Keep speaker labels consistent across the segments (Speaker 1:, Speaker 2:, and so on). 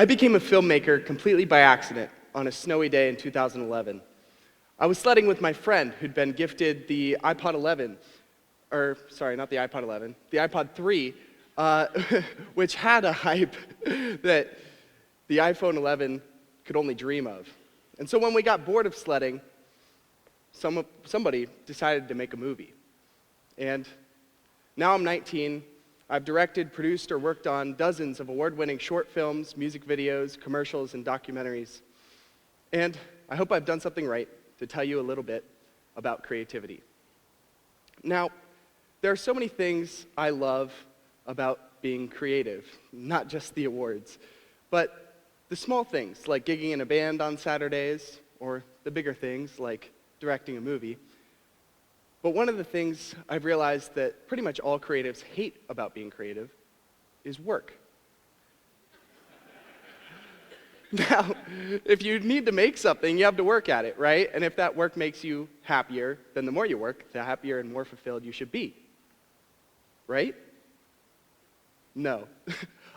Speaker 1: I became a filmmaker completely by accident on a snowy day in 2011. I was sledding with my friend who'd been gifted the iPod 11, or sorry, not the iPod 11, the iPod 3, which had a hype that the iPhone 11 could only dream of. And so when we got bored of sledding, somebody decided to make a movie. And now I'm 19. I've directed, produced, or worked on dozens of award-winning short films, music videos, commercials, and documentaries. And I hope I've done something right to tell you a little bit about creativity. Now, there are so many things I love about being creative, not just the awards, but the small things like gigging in a band on Saturdays, or the bigger things like directing a movie. But one of the things I've realized that pretty much all creatives hate about being creative is work. Now, if you need to make something, you have to work at it, right? And if that work makes you happier, then the more you work, the happier and more fulfilled you should be. Right? No.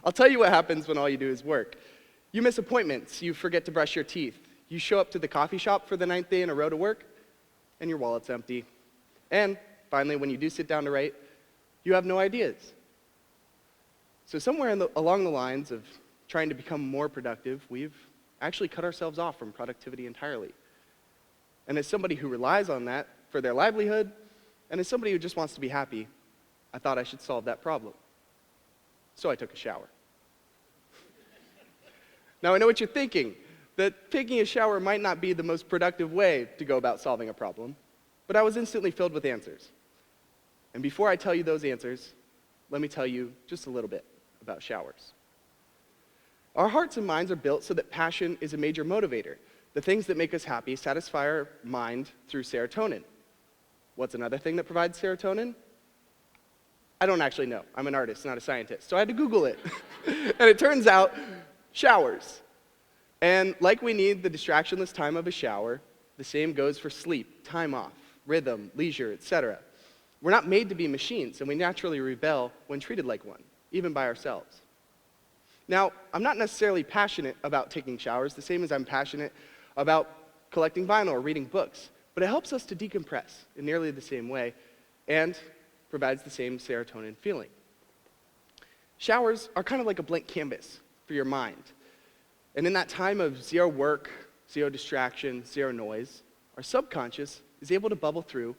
Speaker 1: I'll tell you what happens when all you do is work. You miss appointments, you forget to brush your teeth, you show up to the coffee shop for the 9th day in a row to work, and your wallet's empty. And finally, when you do sit down to write, you have no ideas. So somewhere along the lines of trying to become more productive, we've actually cut ourselves off from productivity entirely. And as somebody who relies on that for their livelihood, and as somebody who just wants to be happy, I thought I should solve that problem. So I took a shower. Now I know what you're thinking, that taking a shower might not be the most productive way to go about solving a problem, but I was instantly filled with answers. And before I tell you those answers, let me tell you just a little bit about showers. Our hearts and minds are built so that passion is a major motivator. The things that make us happy satisfy our mind through serotonin. What's another thing that provides serotonin? I don't actually know. I'm an artist, not a scientist. So I had to Google it. And it turns out, showers. And like we need the distractionless time of a shower, the same goes for sleep, time off, rhythm, leisure, etc. We're not made to be machines, and we naturally rebel when treated like one, even by ourselves. Now, I'm not necessarily passionate about taking showers, the same as I'm passionate about collecting vinyl or reading books, but it helps us to decompress in nearly the same way and provides the same serotonin feeling. Showers are kind of like a blank canvas for your mind. And in that time of zero work, zero distraction, zero noise, our subconscious is able to bubble through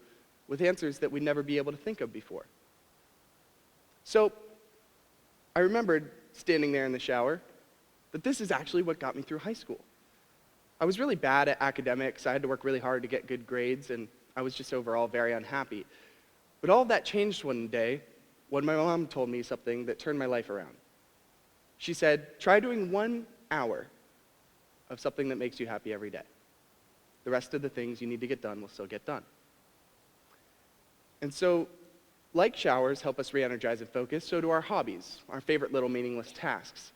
Speaker 1: with answers that we'd never be able to think of before. So I remembered standing there in the shower that this is actually what got me through high school. I was really bad at academics. I had to work really hard to get good grades, and I was just overall very unhappy. But all of that changed one day when my mom told me something that turned my life around. She said, try doing 1 hour of something that makes you happy every day. The rest of the things you need to get done will still get done. And so, like showers help us re-energize and focus, so do our hobbies, our favorite little meaningless tasks.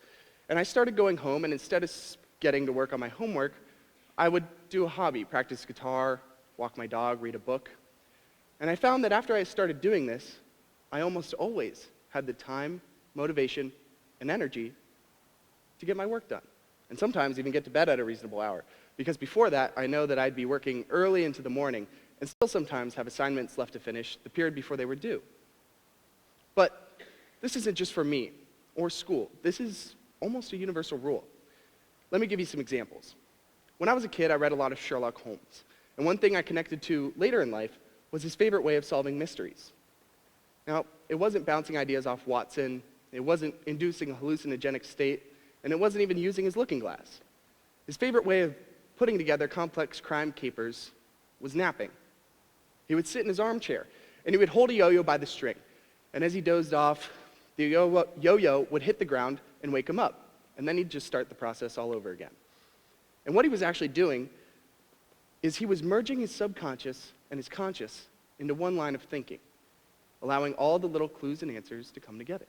Speaker 1: And I started going home, and instead of getting to work on my homework, I would do a hobby, practice guitar, walk my dog, read a book. And I found that after I started doing this, I almost always had the time, motivation, and energy to get my work done. And sometimes even get to bed at a reasonable hour. Because before that, I know that I'd be working early into the morning and still sometimes have assignments left to finish the period before they were due. But this isn't just for me or school. This is almost a universal rule. Let me give you some examples. When I was a kid, I read a lot of Sherlock Holmes. And one thing I connected to later in life was his favorite way of solving mysteries. Now, it wasn't bouncing ideas off Watson, it wasn't inducing a hallucinogenic state, and it wasn't even using his looking glass. His favorite way of putting together complex crime capers was napping. He would sit in his armchair, and he would hold a yo-yo by the string. And as he dozed off, the yo-yo would hit the ground and wake him up. And then he'd just start the process all over again. And what he was actually doing is he was merging his subconscious and his conscious into one line of thinking, allowing all the little clues and answers to come together.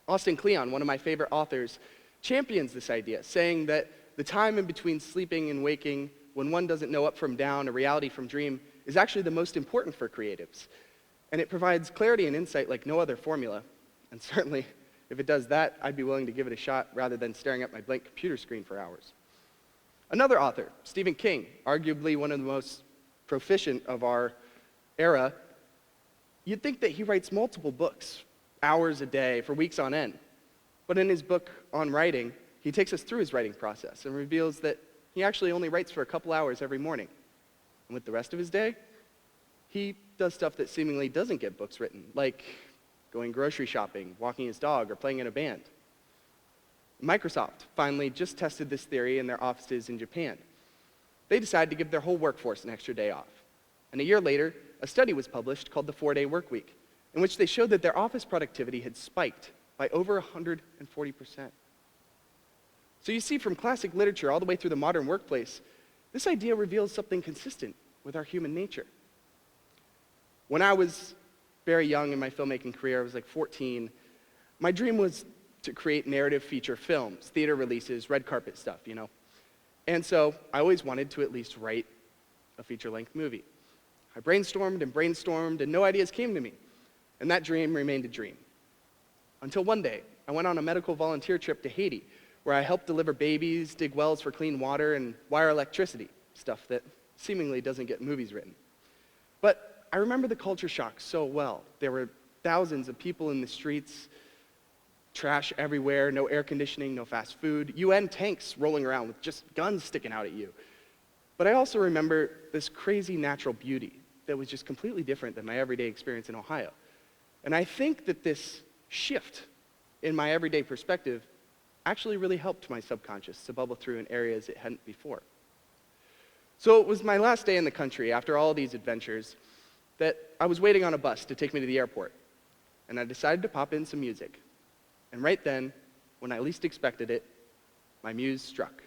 Speaker 1: Austin Kleon, one of my favorite authors, champions this idea, saying that the time in between sleeping and waking, when one doesn't know up from down, a reality from dream, is actually the most important for creatives. And it provides clarity and insight like no other formula, and certainly If it does that, I'd be willing to give it a shot rather than staring at my blank computer screen for hours. Another author, Stephen King, arguably one of the most proficient of our era, you'd think that he writes multiple books, hours a day, for weeks on end. But in his book on writing, he takes us through his writing process and reveals that he actually only writes for a couple hours every morning. And with the rest of his day, he does stuff that seemingly doesn't get books written, like going grocery shopping, walking his dog, or playing in a band. Microsoft finally just tested this theory in their offices in Japan. They decided to give their whole workforce an extra day off. And a year later, a study was published called the 4-Day Workweek, in which they showed that their office productivity had spiked by over 140%. So you see, from classic literature all the way through the modern workplace, this idea reveals something consistent with our human nature. When I was very young in my filmmaking career, I was like 14, my dream was to create narrative feature films, theater releases, red carpet stuff, you know. And so I always wanted to at least write a feature-length movie. I brainstormed, and no ideas came to me. And that dream remained a dream. Until one day, I went on a medical volunteer trip to Haiti, where I helped deliver babies, dig wells for clean water, and wire electricity, stuff that seemingly doesn't get movies written. But I remember the culture shock so well. There were thousands of people in the streets, trash everywhere, no air conditioning, no fast food, UN tanks rolling around with just guns sticking out at you. But I also remember this crazy natural beauty that was just completely different than my everyday experience in Ohio. And I think that this shift in my everyday perspective actually really helped my subconscious to bubble through in areas it hadn't before. So it was my last day in the country after all these adventures that I was waiting on a bus to take me to the airport. And I decided to pop in some music. And right then, when I least expected it, my muse struck.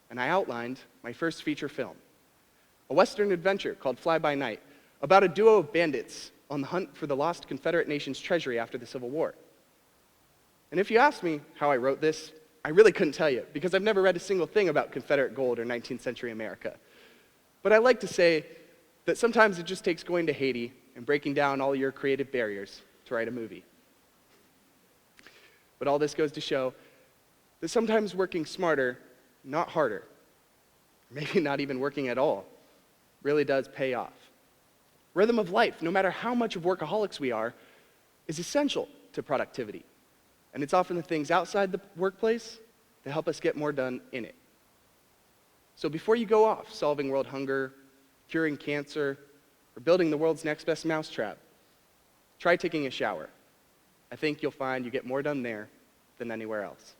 Speaker 1: And I outlined my first feature film, a Western adventure called Fly By Night, about a duo of bandits on the hunt for the lost Confederate nation's treasury after the Civil War. And if you ask me how I wrote this, I really couldn't tell you, because I've never read a single thing about Confederate gold or 19th century America. But I like to say that sometimes it just takes going to Haiti and breaking down all your creative barriers to write a movie. But all this goes to show that sometimes working smarter, not harder, maybe not even working at all, really does pay off. Rhythm of life, no matter how much of workaholics we are, is essential to productivity. And it's often the things outside the workplace that help us get more done in it. So before you go off solving world hunger, curing cancer, or building the world's next best mousetrap, try taking a shower. I think you'll find you get more done there than anywhere else.